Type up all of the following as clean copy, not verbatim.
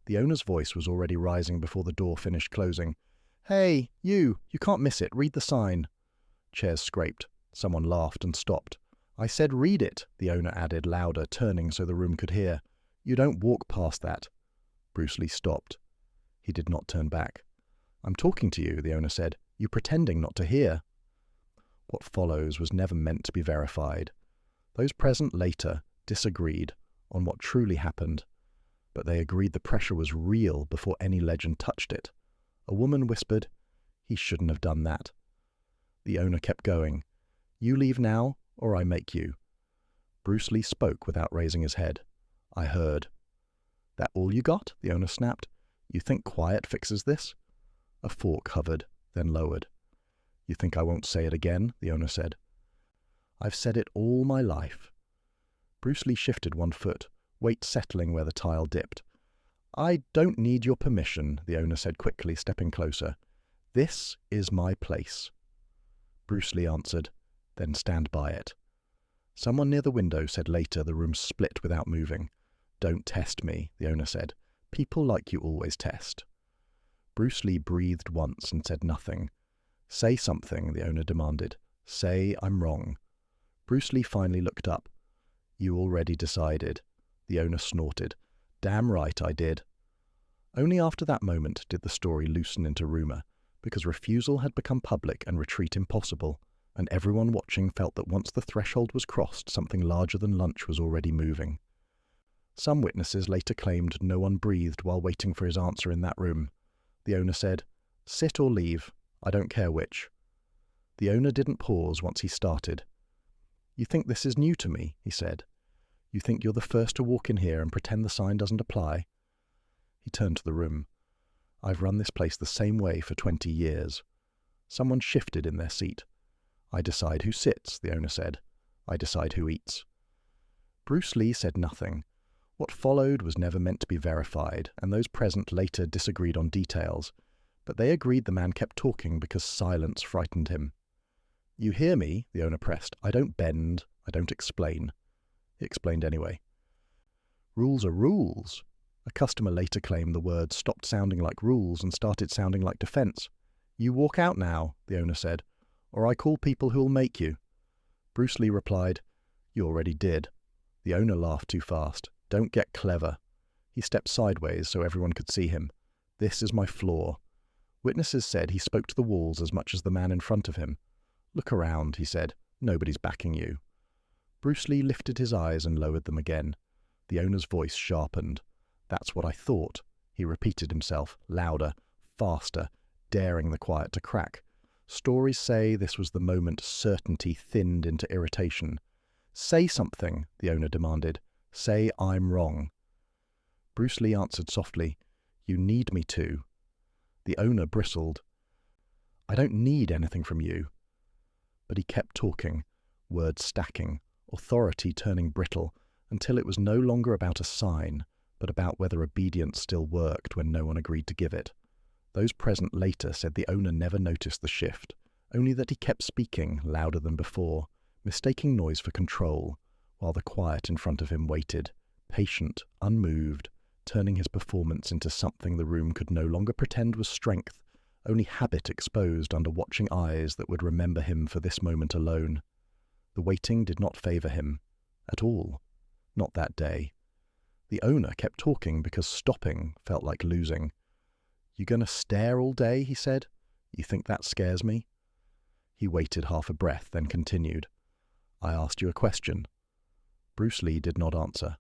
The owner's voice was already rising before the door finished closing. "Hey, you can't miss it. Read the sign." Chairs scraped. Someone laughed and stopped. "I said read it," the owner added, louder, turning so the room could hear. "You don't walk past that." Bruce Lee stopped. He did not turn back. "I'm talking to you," the owner said. "You pretending not to hear." What follows was never meant to be verified. Those present later disagreed on what truly happened, but they agreed the pressure was real before any legend touched it. A woman whispered, "He shouldn't have done that." The owner kept going. "You leave now, or I make you." Bruce Lee spoke without raising his head. "I heard." "That all you got?" the owner snapped. "You think quiet fixes this?" A fork hovered, then lowered. "You think I won't say it again?" the owner said. "I've said it all my life." Bruce Lee shifted one foot, weight settling where the tile dipped. "I don't need your permission," the owner said quickly, stepping closer. "This is my place." Bruce Lee answered, "Then stand by it." Someone near the window said later the room split without moving. "Don't test me," the owner said. "People like you always test." Bruce Lee breathed once and said nothing. "Say something," the owner demanded. "Say I'm wrong." Bruce Lee finally looked up. "You already decided." The owner snorted. "Damn right I did." Only after that moment did the story loosen into rumor, because refusal had become public and retreat impossible, and everyone watching felt that once the threshold was crossed, something larger than lunch was already moving. Some witnesses later claimed no one breathed while waiting for his answer in that room. The owner said, "Sit or leave. I don't care which." The owner didn't pause once he started. "You think this is new to me," he said. "You think you're the first to walk in here and pretend the sign doesn't apply?" He turned to the room. "I've run this place the same way for 20 years. Someone shifted in their seat. "I decide who sits," the owner said. "I decide who eats." Bruce Lee said nothing. What followed was never meant to be verified, and those present later disagreed on details, but they agreed the man kept talking because silence frightened him. "You hear me?" the owner pressed. "I don't bend. I don't explain." He explained anyway. "Rules are rules." A customer later claimed the words stopped sounding like rules and started sounding like defense. "You walk out now," the owner said, "or I call people who'll make you." Bruce Lee replied, "You already did." The owner laughed too fast. "Don't get clever." He stepped sideways so everyone could see him. "This is my floor." Witnesses said he spoke to the walls as much as the man in front of him. "Look around," he said. "Nobody's backing you." Bruce Lee lifted his eyes and lowered them again. The owner's voice sharpened. "That's what I thought." He repeated himself, louder, faster, daring the quiet to crack. Stories say this was the moment certainty thinned into irritation. "Say something," the owner demanded. "Say I'm wrong." Bruce Lee answered softly, "You need me to." The owner bristled. "I don't need anything from you." But he kept talking, words stacking, authority turning brittle, until it was no longer about a sign, but about whether obedience still worked when no one agreed to give it. Those present later said the owner never noticed the shift, only that he kept speaking, louder than before, mistaking noise for control, while the quiet in front of him waited, patient, unmoved, turning his performance into something the room could no longer pretend was strength, only habit exposed under watching eyes that would remember him for this moment alone. The waiting did not favor him, at all, not that day. The owner kept talking because stopping felt like losing. "You gonna stare all day?" he said. "You think that scares me?" He waited half a breath, then continued. "I asked you a question." Bruce Lee did not answer.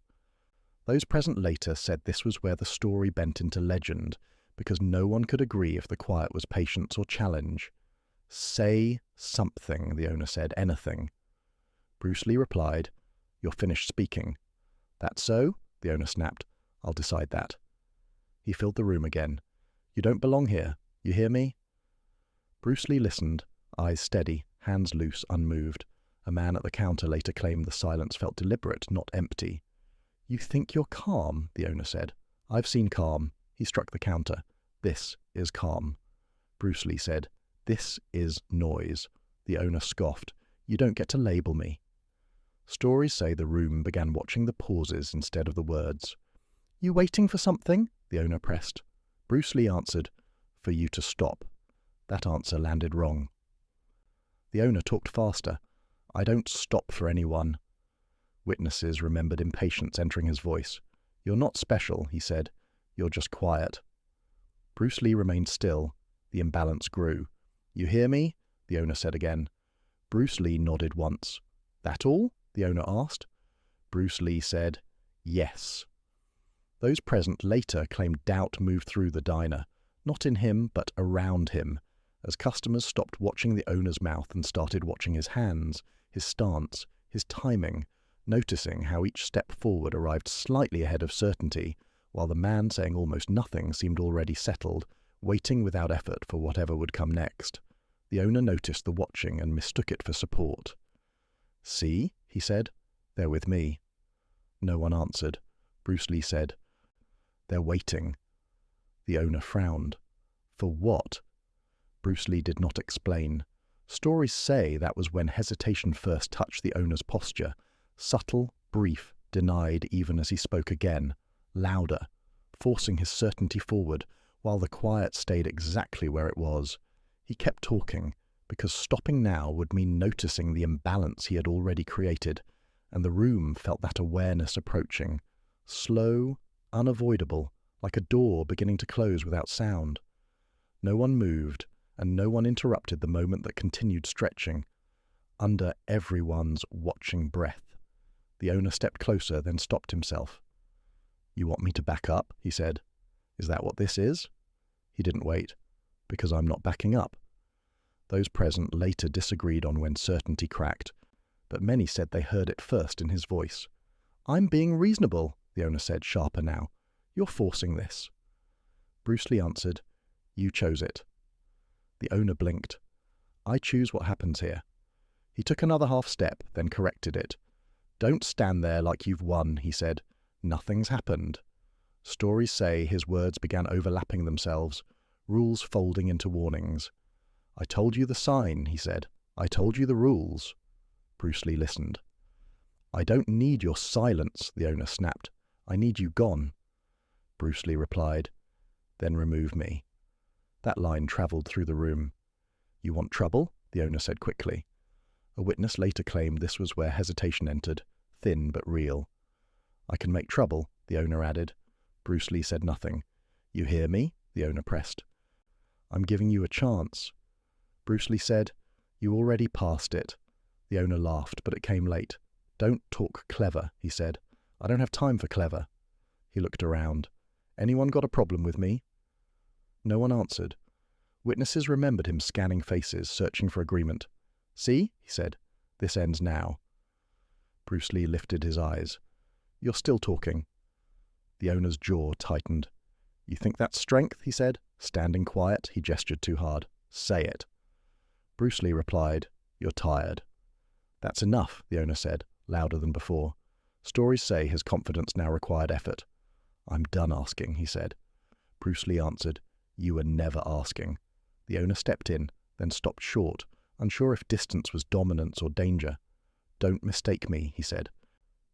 Those present later said this was where the story bent into legend, because no one could agree if the quiet was patience or challenge. "Say something," the owner said, "anything." Bruce Lee replied, "You're finished speaking." "That so?" the owner snapped. "I'll decide that." He filled the room again. "You don't belong here. You hear me?" Bruce Lee listened, eyes steady, hands loose, unmoved. A man at the counter later claimed the silence felt deliberate, not empty. "You think you're calm," the owner said. "I've seen calm." He struck the counter. "This is calm." Bruce Lee said, "This is noise." The owner scoffed. "You don't get to label me." Stories say the room began watching the pauses instead of the words. "You waiting for something?" the owner pressed. Bruce Lee answered, "For you to stop." That answer landed wrong. The owner talked faster. "I don't stop for anyone." Witnesses remembered impatience entering his voice. "You're not special," he said. "You're just quiet." Bruce Lee remained still. The imbalance grew. "You hear me?" the owner said again. Bruce Lee nodded once. "That all?" the owner asked. Bruce Lee said, "Yes." Those present later claimed doubt moved through the diner, not in him but around him, as customers stopped watching the owner's mouth and started watching his hands, his stance, his timing, noticing how each step forward arrived slightly ahead of certainty, while the man saying almost nothing seemed already settled, waiting without effort for whatever would come next. The owner noticed the watching and mistook it for support. "See," he said, "they're with me." No one answered. Bruce Lee said, "They're waiting." The owner frowned. "For what?" Bruce Lee did not explain. Stories say that was when hesitation first touched the owner's posture, subtle, brief, denied even as he spoke again, louder, forcing his certainty forward, while the quiet stayed exactly where it was. He kept talking, because stopping now would mean noticing the imbalance he had already created, and the room felt that awareness approaching, slow, unavoidable, like a door beginning to close without sound. No one moved, and no one interrupted the moment that continued stretching, under everyone's watching breath. The owner stepped closer, then stopped himself. "You want me to back up?" he said. "Is that what this is?" He didn't wait. "Because I'm not backing up." Those present later disagreed on when certainty cracked, but many said they heard it first in his voice. "I'm being reasonable," the owner said, sharper now. "You're forcing this." Bruce Lee answered, "You chose it." The owner blinked. "I choose what happens here." He took another half step, then corrected it. "Don't stand there like you've won," he said. "Nothing's happened." Stories say his words began overlapping themselves, rules folding into warnings. "I told you the sign," he said. "I told you the rules." Bruce Lee listened. "I don't need your silence," the owner snapped. "I need you gone." Bruce Lee replied, "Then remove me." That line travelled through the room. "You want trouble?" the owner said quickly. A witness later claimed this was where hesitation entered, thin but real. "I can make trouble," the owner added. Bruce Lee said nothing. "You hear me?" the owner pressed. "I'm giving you a chance." Bruce Lee said, "You already passed it." The owner laughed, but it came late. "Don't talk clever," he said. "I don't have time for clever." He looked around. "Anyone got a problem with me?" No one answered. Witnesses remembered him scanning faces, searching for agreement. "See," he said, "this ends now." Bruce Lee lifted his eyes. "You're still talking." The owner's jaw tightened. "You think that's strength?" he said. Standing quiet, he gestured too hard. "Say it." Bruce Lee replied, "You're tired." "That's enough," the owner said, louder than before. Stories say his confidence now required effort. "I'm done asking," he said. Bruce Lee answered, "You were never asking." The owner stepped in, then stopped short, unsure if distance was dominance or danger. "Don't mistake me," he said.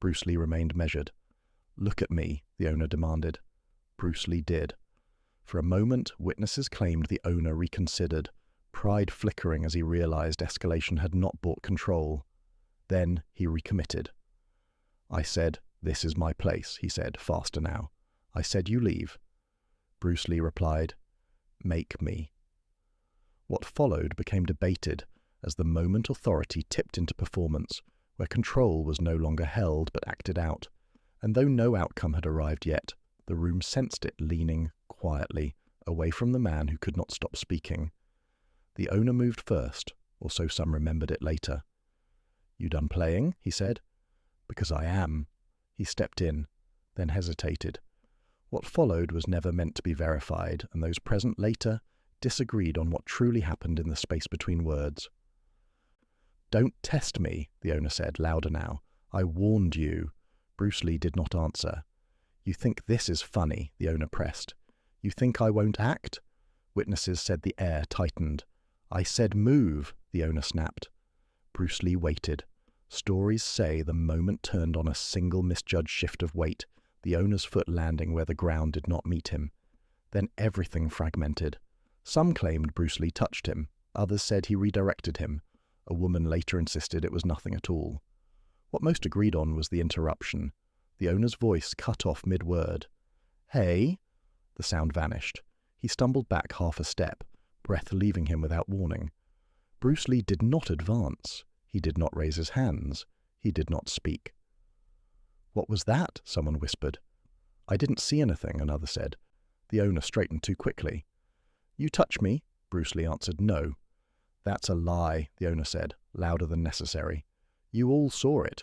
Bruce Lee remained measured. "Look at me," the owner demanded. Bruce Lee did. For a moment, witnesses claimed the owner reconsidered, pride flickering as he realized escalation had not brought control. Then he recommitted. "I said, 'This is my place,'" he said, faster now. "I said you leave." Bruce Lee replied, "Make me." What followed became debated as the moment authority tipped into performance, where control was no longer held but acted out, and though no outcome had arrived yet, the room sensed it leaning quietly away from the man who could not stop speaking. The owner moved first, or so some remembered it later. "You done playing?" he said. "Because I am." He stepped in, then hesitated. What followed was never meant to be verified, and those present later disagreed on what truly happened in the space between words. "Don't test me," the owner said, louder now. "I warned you." Bruce Lee did not answer. "You think this is funny," the owner pressed. "You think I won't act?" Witnesses said the air tightened. "I said move," the owner snapped. Bruce Lee waited. Stories say the moment turned on a single misjudged shift of weight, the owner's foot landing where the ground did not meet him. Then everything fragmented. Some claimed Bruce Lee touched him, others said he redirected him. A woman later insisted it was nothing at all. What most agreed on was the interruption. The owner's voice cut off mid-word. "Hey?" The sound vanished. He stumbled back half a step, breath leaving him without warning. Bruce Lee did not advance. He did not raise his hands. He did not speak. "What was that?" someone whispered. "I didn't see anything," another said. The owner straightened too quickly. "You touch me?" Bruce Lee answered, "No." "That's a lie," the owner said, louder than necessary. "You all saw it."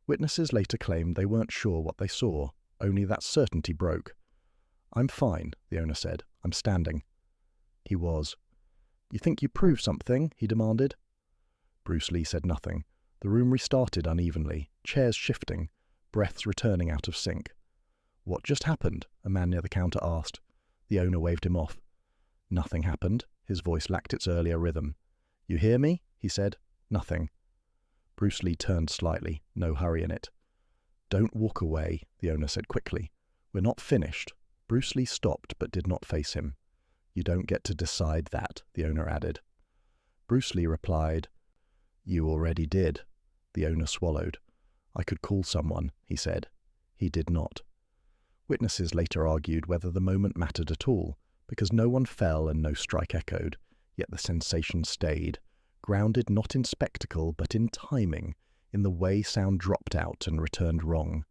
Witnesses later claimed they weren't sure what they saw, only that certainty broke. "I'm fine," the owner said. "I'm standing." He was. "You think you proved something?" he demanded. Bruce Lee said nothing. The room restarted unevenly, chairs shifting, breaths returning out of sync. "What just happened?" a man near the counter asked. The owner waved him off. "Nothing happened." His voice lacked its earlier rhythm. "You hear me?" he said. "Nothing." Bruce Lee turned slightly, no hurry in it. "Don't walk away," the owner said quickly. "We're not finished." Bruce Lee stopped but did not face him. "You don't get to decide that," the owner added. Bruce Lee replied, "You already did." The owner swallowed. "I could call someone," he said. He did not. Witnesses later argued whether the moment mattered at all, because no one fell and no strike echoed, yet the sensation stayed, grounded not in spectacle but in timing, in the way sound dropped out and returned wrong.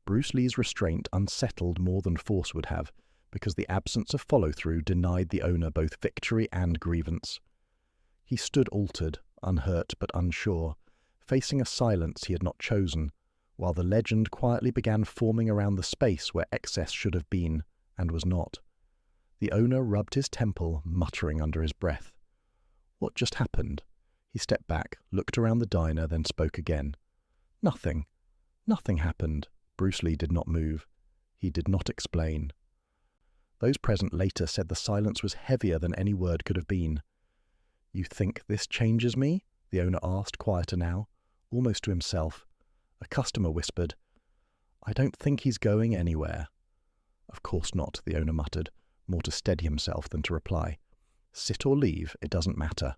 Bruce Lee's restraint unsettled more than force would have, because the absence of follow-through denied the owner both victory and grievance. He stood altered, unhurt but unsure, facing a silence he had not chosen, while the legend quietly began forming around the space where excess should have been, and was not. The owner rubbed his temple, muttering under his breath. What just happened? He stepped back, looked around the diner, then spoke again. Nothing. Nothing happened. Bruce Lee did not move. He did not explain. Those present later said the silence was heavier than any word could have been. "You think this changes me?" the owner asked, quieter now, almost to himself. A customer whispered, "I don't think he's going anywhere." "Of course not," the owner muttered, more to steady himself than to reply. "Sit or leave, it doesn't matter."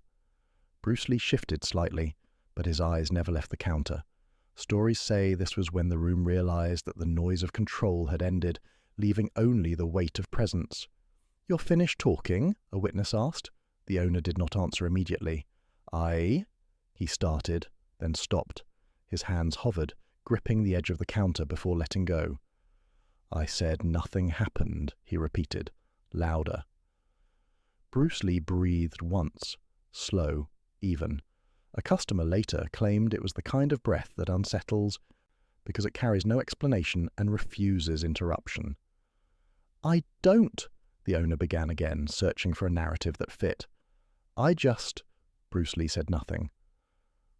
Bruce Lee shifted slightly, but his eyes never left the counter. Stories say this was when the room realized that the noise of control had ended, leaving only the weight of presence. "You're finished talking?" a witness asked. The owner did not answer immediately. He started, then stopped. His hands hovered, gripping the edge of the counter before letting go. "I said nothing happened," he repeated, louder. Bruce Lee breathed once, slow, even. A customer later claimed it was the kind of breath that unsettles because it carries no explanation and refuses interruption. "I don't," the owner began again, searching for a narrative that fit. Bruce Lee said nothing.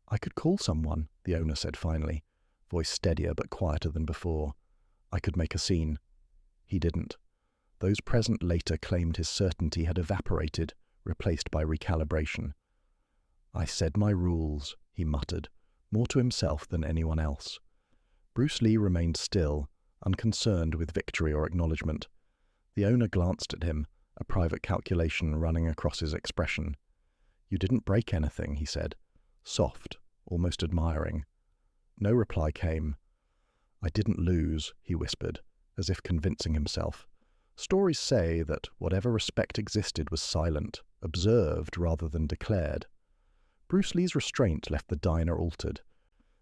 "I could call someone," the owner said finally, voice steadier but quieter than before. "I could make a scene." He didn't. Those present later claimed his certainty had evaporated, replaced by recalibration. "I said my rules," he muttered, more to himself than anyone else. Bruce Lee remained still, unconcerned with victory or acknowledgement. The owner glanced at him, a private calculation running across his expression. "You didn't break anything," he said, soft, almost admiring. No reply came. "I didn't lose," he whispered, as if convincing himself. Stories say that whatever respect existed was silent, observed rather than declared. Bruce Lee's restraint left the diner altered,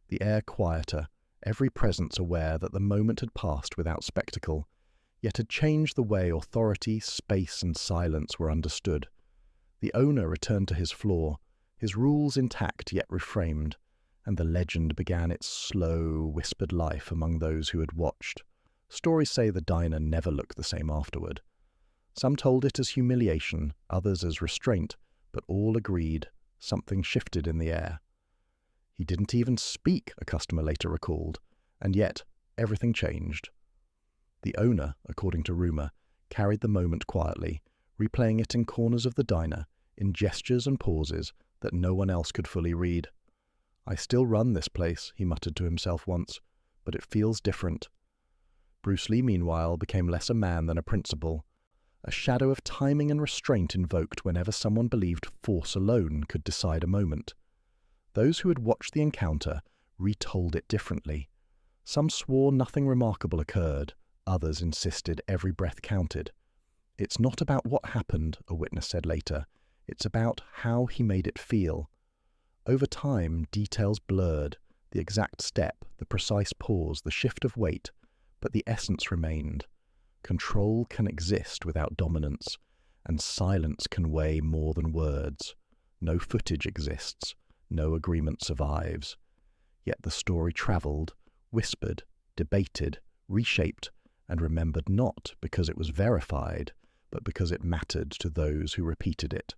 the air quieter, every presence aware that the moment had passed without spectacle, yet had changed the way authority, space, and silence were understood. The owner returned to his floor, his rules intact yet reframed, and the legend began its slow, whispered life among those who had watched. Stories say the diner never looked the same afterward. Some told it as humiliation, others as restraint, but all agreed something shifted in the air. "He didn't even speak," a customer later recalled, and yet everything changed. The owner, according to rumor, carried the moment quietly, replaying it in corners of the diner, in gestures and pauses that no one else could fully read. "I still run this place," he muttered to himself once, "but it feels different." Bruce Lee, meanwhile, became less a man than a principle, a shadow of timing and restraint invoked whenever someone believed force alone could decide a moment. Those who had watched the encounter retold it differently. Some swore nothing remarkable occurred, others insisted every breath counted. "It's not about what happened," a witness said later, "it's about how he made it feel." Over time, details blurred, the exact step, the precise pause, the shift of weight, but the essence remained. Control can exist without dominance, and silence can weigh more than words. No footage exists, no agreement survives. Yet the story travelled, whispered, debated, reshaped, and remembered not because it was verified, but because it mattered to those who repeated it.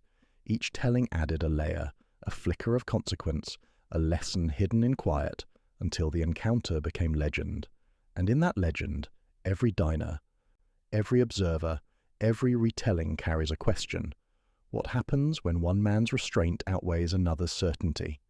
Each telling added a layer, a flicker of consequence, a lesson hidden in quiet, until the encounter became legend. And in that legend, every diner, every observer, every retelling carries a question. What happens when one man's restraint outweighs another's certainty?